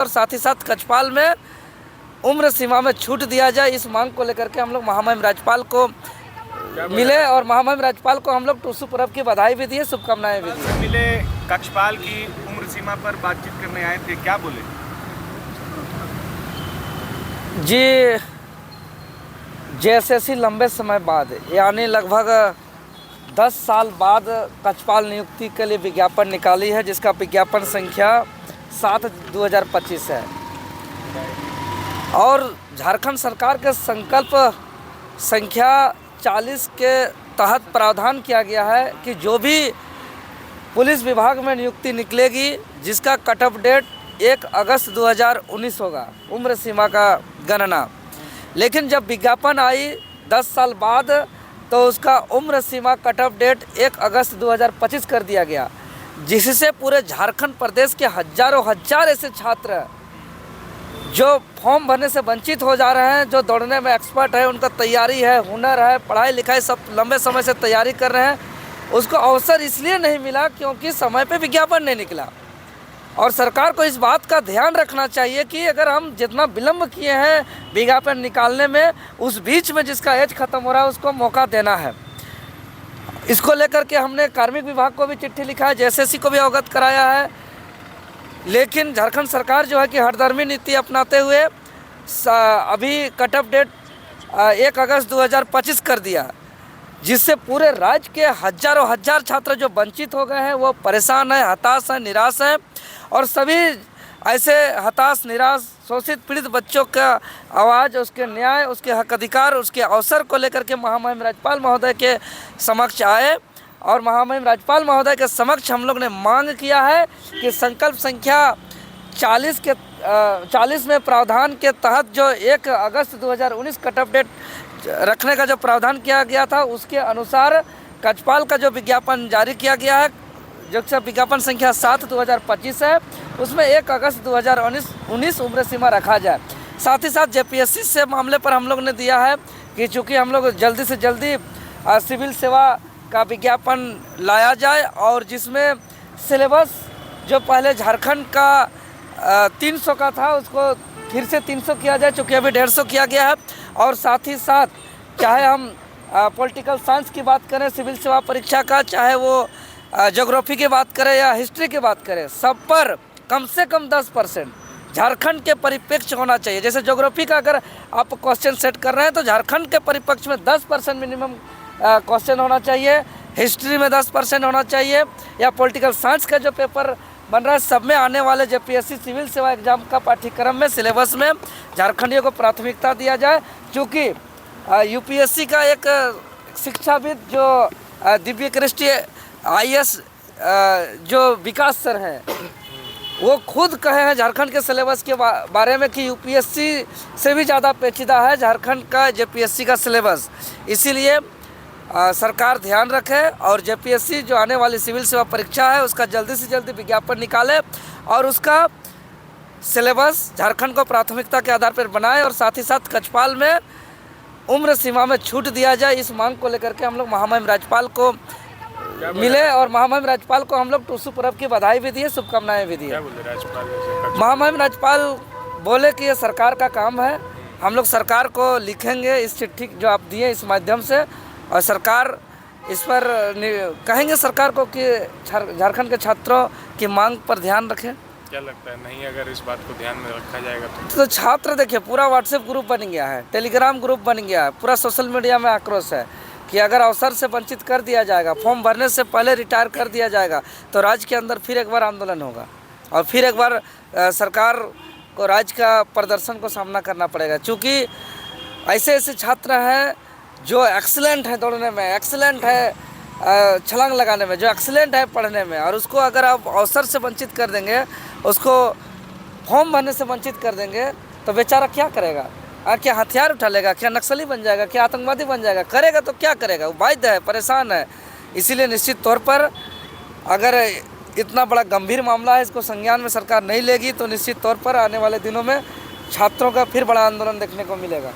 और साथ ही साथ कक्षपाल में उम्र सीमा में छूट दिया जाए, इस मांग को लेकर के हम लोग महामहिम राज्यपाल को मिले और महामहिम राज्यपाल को हम लोग टूसू पर्व की बधाई भी दी, शुभकामनाएं भी दी। मिले कक्षपाल की उम्र सीमा पर बातचीत करने आए थे, क्या बोले? जी, जैसे लंबे समय बाद यानी लगभग 10 साल बाद कक्षपाल नियुक्ति के लिए विज्ञापन निकाली है, जिसका विज्ञापन संख्या 7/2025 है और झारखंड सरकार के संकल्प संख्या 40 के तहत प्रावधान किया गया है कि जो भी पुलिस विभाग में नियुक्ति निकलेगी जिसका कट ऑफ डेट 1 अगस्त 2019 होगा, उम्र सीमा का गणना। लेकिन जब विज्ञापन आई 10 साल बाद तो उसका उम्र सीमा कट ऑफ डेट 1 अगस्त 2025 कर दिया गया, जिससे पूरे झारखंड प्रदेश के हजारों हजार ऐसे छात्र जो फॉर्म भरने से वंचित हो जा रहे हैं, जो दौड़ने में एक्सपर्ट है, उनका तैयारी है, हुनर है, पढ़ाई लिखाई सब लंबे समय से तैयारी कर रहे हैं, उसको अवसर इसलिए नहीं मिला क्योंकि समय पे विज्ञापन नहीं निकला। और सरकार को इस बात का ध्यान रखना चाहिए कि अगर हम जितना विलम्ब किए हैं विज्ञापन निकालने में, उस बीच में जिसका एज ख़त्म हो रहा है उसको मौका देना है। इसको लेकर के हमने कार्मिक विभाग को भी चिट्ठी लिखा है, JSSC को भी अवगत कराया है, लेकिन झारखंड सरकार जो है कि हठधर्मी नीति अपनाते हुए अभी कट ऑफ डेट 1 अगस्त 2025 कर दिया, जिससे पूरे राज्य के हजारों हजार छात्र जो वंचित हो गए हैं वो परेशान हैं, हताश हैं, निराश हैं। और सभी ऐसे हताश, निराश, शोषित, पीड़ित बच्चों का आवाज़, उसके न्याय, उसके हक अधिकार, उसके अवसर को लेकर के महामहिम राज्यपाल महोदय के समक्ष आए और महामहिम राज्यपाल महोदय के समक्ष हम लोग ने मांग किया है कि संकल्प संख्या 40 में प्रावधान के तहत जो 1 अगस्त 2019 कट ऑफ डेट रखने का जो प्रावधान किया गया था, उसके अनुसार कक्षपाल का जो विज्ञापन जारी किया गया है, जो विज्ञापन संख्या 7/2025 है, उसमें 1 अगस्त 2019 उम्र सीमा रखा जाए। साथ ही साथ JPSC से मामले पर हम लोग ने दिया है कि चूँकि हम लोग जल्दी से जल्दी सिविल सेवा का विज्ञापन लाया जाए और जिसमें सिलेबस जो पहले झारखंड का 300 का था उसको फिर से 300 किया जाए, चूँकि अभी 150 किया गया है। और साथ ही साथ चाहे हम पॉलिटिकल साइंस की बात करें सिविल सेवा परीक्षा का, चाहे वो ज्योग्राफी की बात करें या हिस्ट्री की बात करें, सब पर कम से कम 10% झारखंड के परिप्रेक्ष्य होना चाहिए। जैसे ज्योग्राफी का अगर आप क्वेश्चन सेट कर रहे हैं तो झारखंड के परिप्रेक्ष्य में 10% मिनिमम क्वेश्चन होना चाहिए, हिस्ट्री में 10% होना चाहिए, या पॉलिटिकल साइंस का जो पेपर बन रहा है सब में आने वाले JPSC सिविल सेवा एग्जाम का पाठ्यक्रम में, सिलेबस में झारखंडियों को प्राथमिकता दिया जाए। क्योंकि UPSC का एक शिक्षाविद जो दिव्य कृष्टि IAS जो विकास सर हैं, वो खुद कहे हैं झारखंड के सिलेबस के बारे में कि UPSC से भी ज़्यादा पेचीदा है झारखंड का JPSC का सिलेबस। इसीलिए सरकार ध्यान रखे और JPSC जो आने वाली सिविल सेवा परीक्षा है उसका जल्दी से जल्दी विज्ञापन निकाले और उसका सिलेबस झारखंड को प्राथमिकता के आधार पर बनाए और साथ ही साथ कक्षपाल में उम्र सीमा में छूट दिया जाए, इस मांग को लेकर के हम लोग महामहिम राज्यपाल को मिले और महामहिम राज्यपाल को हम लोग टूसू पर्व की बधाई भी दी, शुभकामनाएं भी दी। महामहिम राज्यपाल बोले कि ये सरकार का काम है, हम लोग सरकार को लिखेंगे इस चिट्ठी जो आप दिए इस माध्यम से, और सरकार इस पर कहेंगे सरकार को कि झारखंड के छात्रों की मांग पर ध्यान रखें। क्या लगता है, नहीं अगर इस बात को ध्यान में रखा जाएगा तो छात्र देखिए पूरा WhatsApp ग्रुप बन गया है, टेलीग्राम ग्रुप बन गया है, पूरा सोशल मीडिया में आक्रोश है कि अगर अवसर से वंचित कर दिया जाएगा, फॉर्म भरने से पहले रिटायर कर दिया जाएगा तो राज्य के अंदर फिर एक बार आंदोलन होगा और फिर एक बार सरकार को राज्य का प्रदर्शन को सामना करना पड़ेगा। चूँकि ऐसे ऐसे छात्र हैं जो एक्सीलेंट है दौड़ने में, एक्सीलेंट है छलांग लगाने में, जो एक्सीलेंट है पढ़ने में, और उसको अगर आप अवसर से वंचित कर देंगे, उसको फॉर्म भरने से वंचित कर देंगे तो बेचारा क्या करेगा? क्या हथियार उठा लेगा? क्या नक्सली बन जाएगा? क्या आतंकवादी बन जाएगा? करेगा तो क्या करेगा? वो बाध्य है, परेशान है। इसीलिए निश्चित तौर पर अगर इतना बड़ा गंभीर मामला है, इसको संज्ञान में सरकार नहीं लेगी तो निश्चित तौर पर आने वाले दिनों में छात्रों का फिर बड़ा आंदोलन देखने को मिलेगा।